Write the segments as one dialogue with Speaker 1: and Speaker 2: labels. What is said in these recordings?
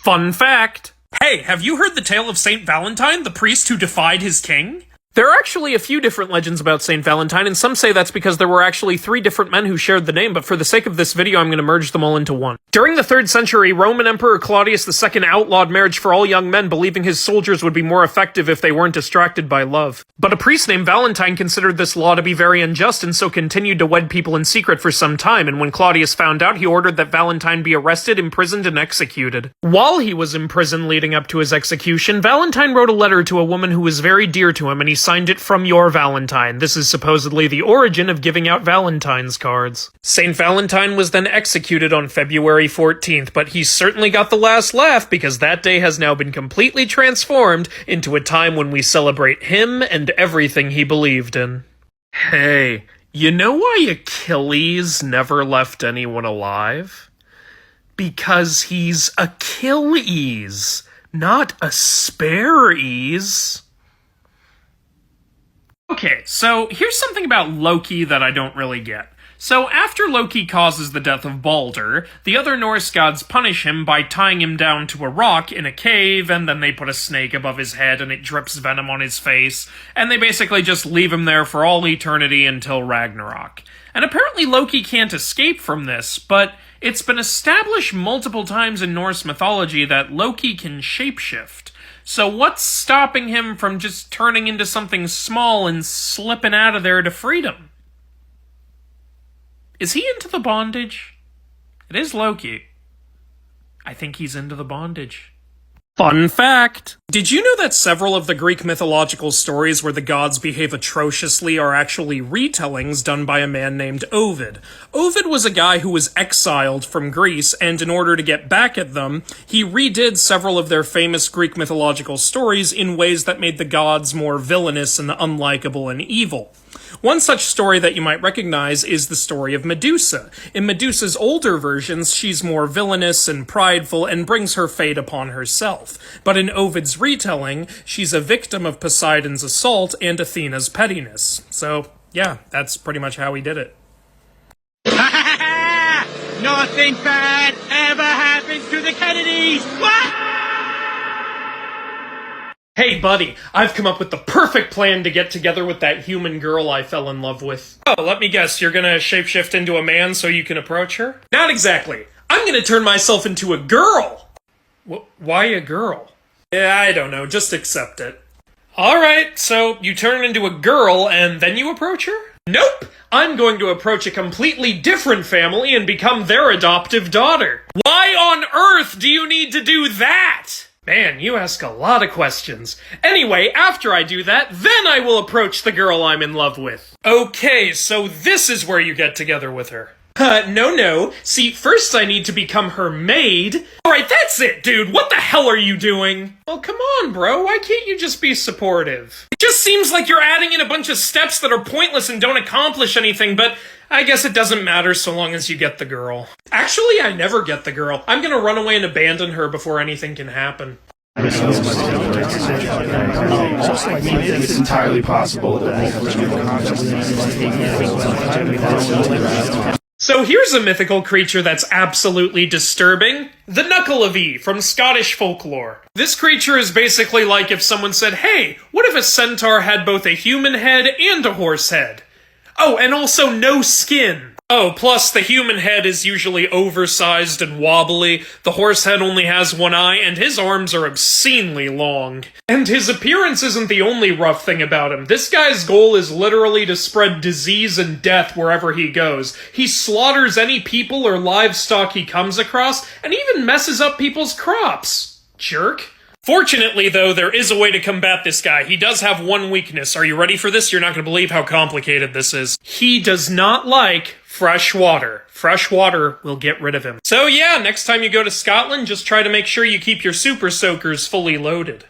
Speaker 1: Fun fact. Hey, have you heard the tale of Saint Valentine, the priest who defied his king? There are actually a few different legends about Saint Valentine, and some say that's because there were actually 3 different men who shared the name, but for the sake of this video, I'm going to merge them all into one. During the 3rd century, Roman Emperor Claudius II outlawed marriage for all young men, believing his soldiers would be more effective if they weren't distracted by love. But a priest named Valentine considered this law to be very unjust, and so continued to wed people in secret for some time, and when Claudius found out, he ordered that Valentine be arrested, imprisoned, and executed. While he was in prison leading up to his execution, Valentine wrote a letter to a woman who was very dear to him, and he signed it "From your Valentine." This is supposedly the origin of giving out Valentine's cards. Saint Valentine was then executed on February 14th, but he certainly got the last laugh because that day has now been completely transformed into a time when we celebrate him and everything he believed in. Hey, you know why Achilles never left anyone alive? Because he's Achilles, not Aspares. Okay, so here's something about Loki that I don't really get. So after Loki causes the death of Balder, the other Norse gods punish him by tying him down to a rock in a cave, and then they put a snake above his head and it drips venom on his face, and they basically just leave him there for all eternity until Ragnarok. And apparently Loki can't escape from this, but it's been established multiple times in Norse mythology that Loki can shapeshift. So what's stopping him from just turning into something small and slipping out of there to freedom? Is he into the bondage? It is Loki. I think he's into the bondage. Fun fact! Did you know that several of the Greek mythological stories where the gods behave atrociously are actually retellings done by a man named Ovid? Ovid was a guy who was exiled from Greece, and in order to get back at them, he redid several of their famous Greek mythological stories in ways that made the gods more villainous and unlikable and evil. One such story that you might recognize is the story of Medusa. In Medusa's older versions, she's more villainous and prideful and brings her fate upon herself. But in Ovid's retelling, she's a victim of Poseidon's assault and Athena's pettiness. So, yeah, that's pretty much how he did it.
Speaker 2: Nothing bad ever happens to the Kennedys! What?
Speaker 1: Hey buddy, I've come up with the perfect plan to get together with that human girl I fell in love with. Oh, let me guess, you're gonna shapeshift into a man so you can approach her? Not exactly. I'm gonna turn myself into a girl! Why a girl? Yeah, I don't know, just accept it. Alright, so you turn into a girl and then you approach her? Nope! I'm going to approach a completely different family and become their adoptive daughter. Why on earth do you need to do that? Man, you ask a lot of questions. Anyway, after I do that, then I will approach the girl I'm in love with. Okay, so this is where you get together with her. No. See, first I need to become her maid. Alright, that's it, dude. What the hell are you doing? Well, come on, bro. Why can't you just be supportive? It just seems like you're adding in a bunch of steps that are pointless and don't accomplish anything, but I guess it doesn't matter so long as you get the girl. Actually, I never get the girl. I'm gonna run away and abandon her before anything can happen.
Speaker 3: It's entirely possible that
Speaker 1: So here's a mythical creature that's absolutely disturbing. The Nuckelavee from Scottish folklore. This creature is basically like if someone said, hey, what if a centaur had both a human head and a horse head? Oh, and also no skin. Oh, plus the human head is usually oversized and wobbly, the horse head only has one eye, and his arms are obscenely long. And his appearance isn't the only rough thing about him. This guy's goal is literally to spread disease and death wherever he goes. He slaughters any people or livestock he comes across, and even messes up people's crops. Jerk. Fortunately, though, there is a way to combat this guy. He does have one weakness. Are you ready for this? You're not going to believe how complicated this is. He does not like fresh water. Fresh water will get rid of him. So yeah, next time you go to Scotland, just try to make sure you keep your super soakers fully loaded.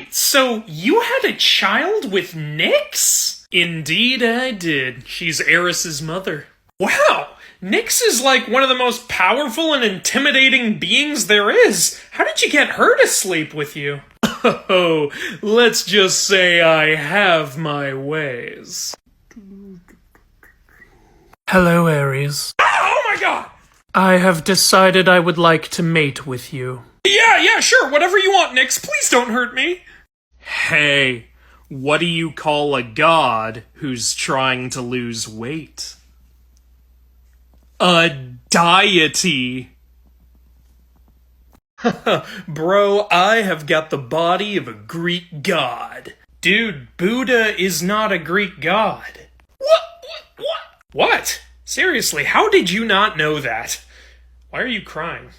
Speaker 1: So you had a child with Nyx? Indeed I did. She's Eris's mother. Wow! Nyx is like one of the most powerful and intimidating beings there is. How did you get her to sleep with you? Oh, let's just say I have my ways. Hello, Ares. Oh my god! I have decided I would like to mate with you. Yeah, sure, whatever you want, Nix. Please don't hurt me. Hey, what do you call a god who's trying to lose weight? A deity. Bro, I have got the body of a Greek god. Dude, Buddha is not a Greek god. What? Seriously, how did you not know that? Why are you crying?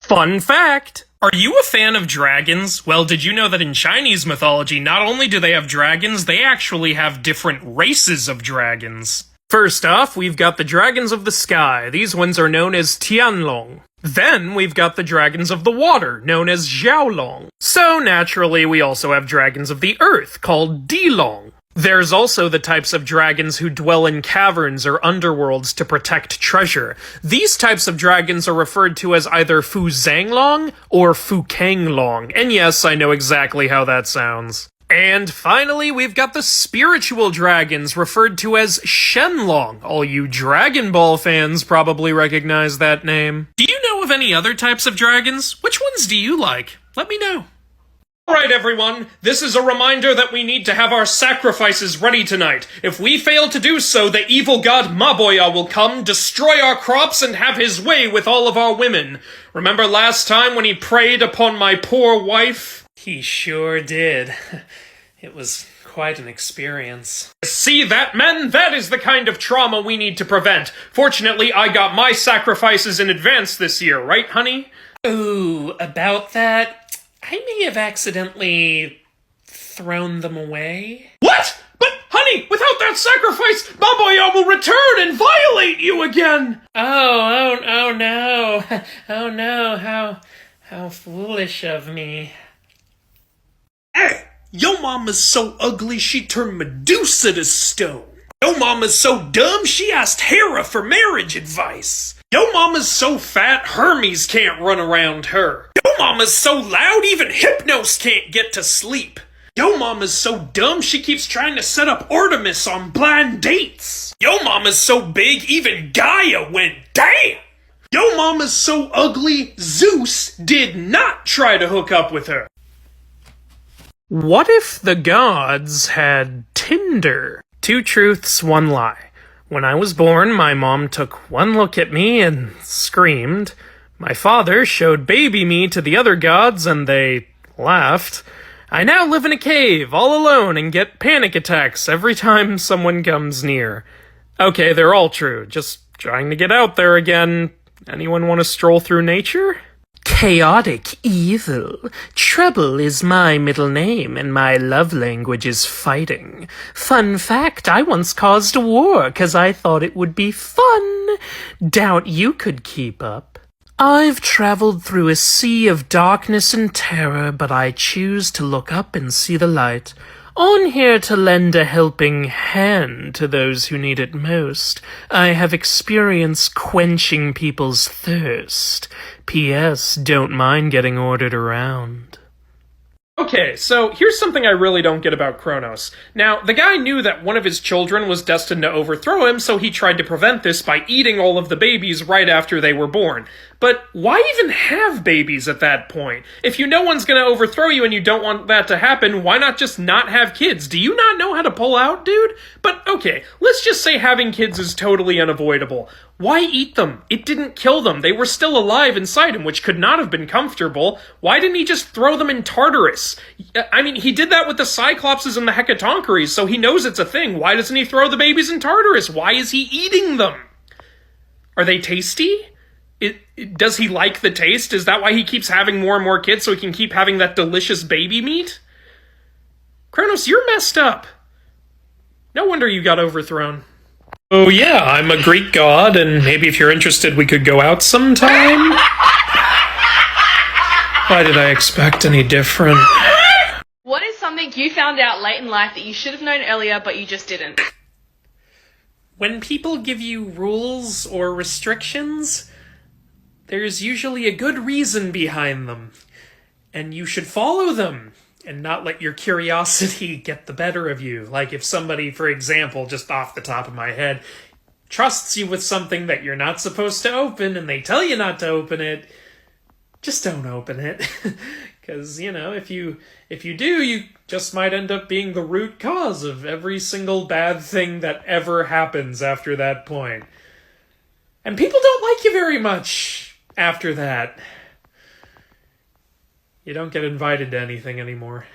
Speaker 1: Fun fact! Are you a fan of dragons? Well, did you know that in Chinese mythology, not only do they have dragons, they actually have different races of dragons. First off, we've got the dragons of the sky. These ones are known as Tianlong. Then we've got the dragons of the water, known as Xiaolong. So naturally, we also have dragons of the earth, called Dilong. There's also the types of dragons who dwell in caverns or underworlds to protect treasure. These types of dragons are referred to as either Fu Zhanglong or Fu Kanglong. And yes, I know exactly how that sounds. And finally, we've got the spiritual dragons, referred to as Shenlong. All you Dragon Ball fans probably recognize that name. Do you know of any other types of dragons? Which ones do you like? Let me know. Alright everyone, this is a reminder that we need to have our sacrifices ready tonight. If we fail to do so, the evil god Maboya will come, destroy our crops, and have his way with all of our women. Remember last time when he preyed upon my poor wife? He sure did. It was quite an experience. See that, men? That is the kind of trauma we need to prevent. Fortunately, I got my sacrifices in advance this year, right, honey? Ooh, about that, I may have accidentally thrown them away. What? But, honey, without that sacrifice, Maboya will return and violate you again! Oh no. Oh no, how foolish of me. Hey, yo mama's so ugly she turned Medusa to stone. Yo mama's so dumb she asked Hera for marriage advice. Yo mama's so fat Hermes can't run around her. Yo mama's so loud even Hypnos can't get to sleep. Yo mama's so dumb she keeps trying to set up Artemis on blind dates. Yo mama's so big even Gaia went damn. Yo mama's so ugly Zeus did not try to hook up with her. What if the gods had Tinder? 2 truths, 1 lie. When I was born, my mom took one look at me and screamed. My father showed baby me to the other gods and they laughed. I now live in a cave, all alone, and get panic attacks every time someone comes near. Okay, they're all true. Just trying to get out there again. Anyone want to stroll through nature? Chaotic evil. Trouble is my middle name, and my love language is fighting. Fun fact, I once caused a war 'cause I thought it would be fun. Doubt you could keep up. I've traveled through a sea of darkness and terror, but I choose to look up and see the light. On here to lend a helping hand to those who need it most. I have experience quenching people's thirst. P.S. Don't mind getting ordered around. Okay, so here's something I really don't get about Kronos. Now, the guy knew that one of his children was destined to overthrow him, so he tried to prevent this by eating all of the babies right after they were born. But why even have babies at that point? If you know one's gonna overthrow you and you don't want that to happen, why not just not have kids? Do you not know how to pull out, dude? But okay, let's just say having kids is totally unavoidable. Why eat them? It didn't kill them. They were still alive inside him, which could not have been comfortable. Why didn't he just throw them in Tartarus? I mean, he did that with the Cyclopses and the Hecatoncheires, so he knows it's a thing. Why doesn't he throw the babies in Tartarus? Why is he eating them? Are they tasty? Does he like the taste? Is that why he keeps having more and more kids, so he can keep having that delicious baby meat? Kronos, you're messed up. No wonder you got overthrown. Oh yeah, I'm a Greek god, and maybe if you're interested we could go out sometime? Why did I expect any different?
Speaker 4: What is something you found out late in life that you should have known earlier but you just didn't?
Speaker 1: When people give you rules or restrictions, there's usually a good reason behind them, and you should follow them. And not let your curiosity get the better of you. Like if somebody, for example, just off the top of my head, trusts you with something that you're not supposed to open and they tell you not to open it, just don't open it. Because, if you do, you just might end up being the root cause of every single bad thing that ever happens after that point. And people don't like you very much after that. You don't get invited to anything anymore.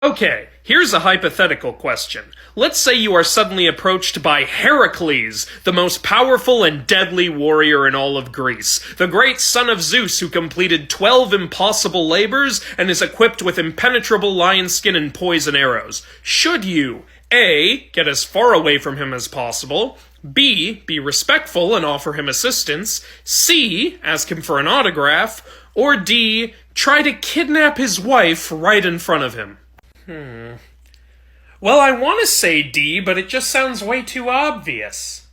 Speaker 1: Okay, here's a hypothetical question. Let's say you are suddenly approached by Heracles, the most powerful and deadly warrior in all of Greece, the great son of Zeus who completed 12 impossible labors and is equipped with impenetrable lion skin and poison arrows. Should you, A, get as far away from him as possible, B, be respectful and offer him assistance, C, ask him for an autograph, or D, try to kidnap his wife right in front of him? Well, I want to say D, but it just sounds way too obvious.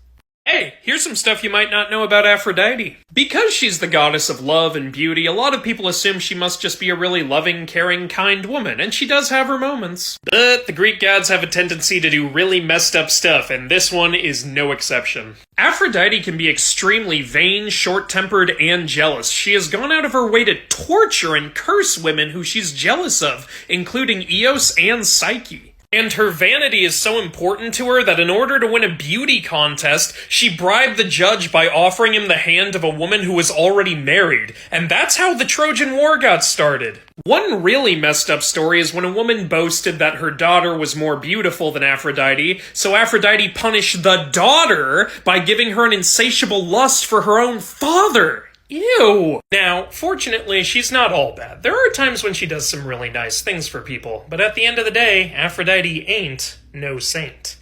Speaker 1: Hey, here's some stuff you might not know about Aphrodite. Because she's the goddess of love and beauty, a lot of people assume she must just be a really loving, caring, kind woman, and she does have her moments. But the Greek gods have a tendency to do really messed up stuff, and this one is no exception. Aphrodite can be extremely vain, short-tempered, and jealous. She has gone out of her way to torture and curse women who she's jealous of, including Eos and Psyche. And her vanity is so important to her that in order to win a beauty contest, she bribed the judge by offering him the hand of a woman who was already married. And that's how the Trojan War got started. One really messed up story is when a woman boasted that her daughter was more beautiful than Aphrodite, so Aphrodite punished the daughter by giving her an insatiable lust for her own father. Ew! Now, fortunately, she's not all bad. There are times when she does some really nice things for people, but at the end of the day, Aphrodite ain't no saint.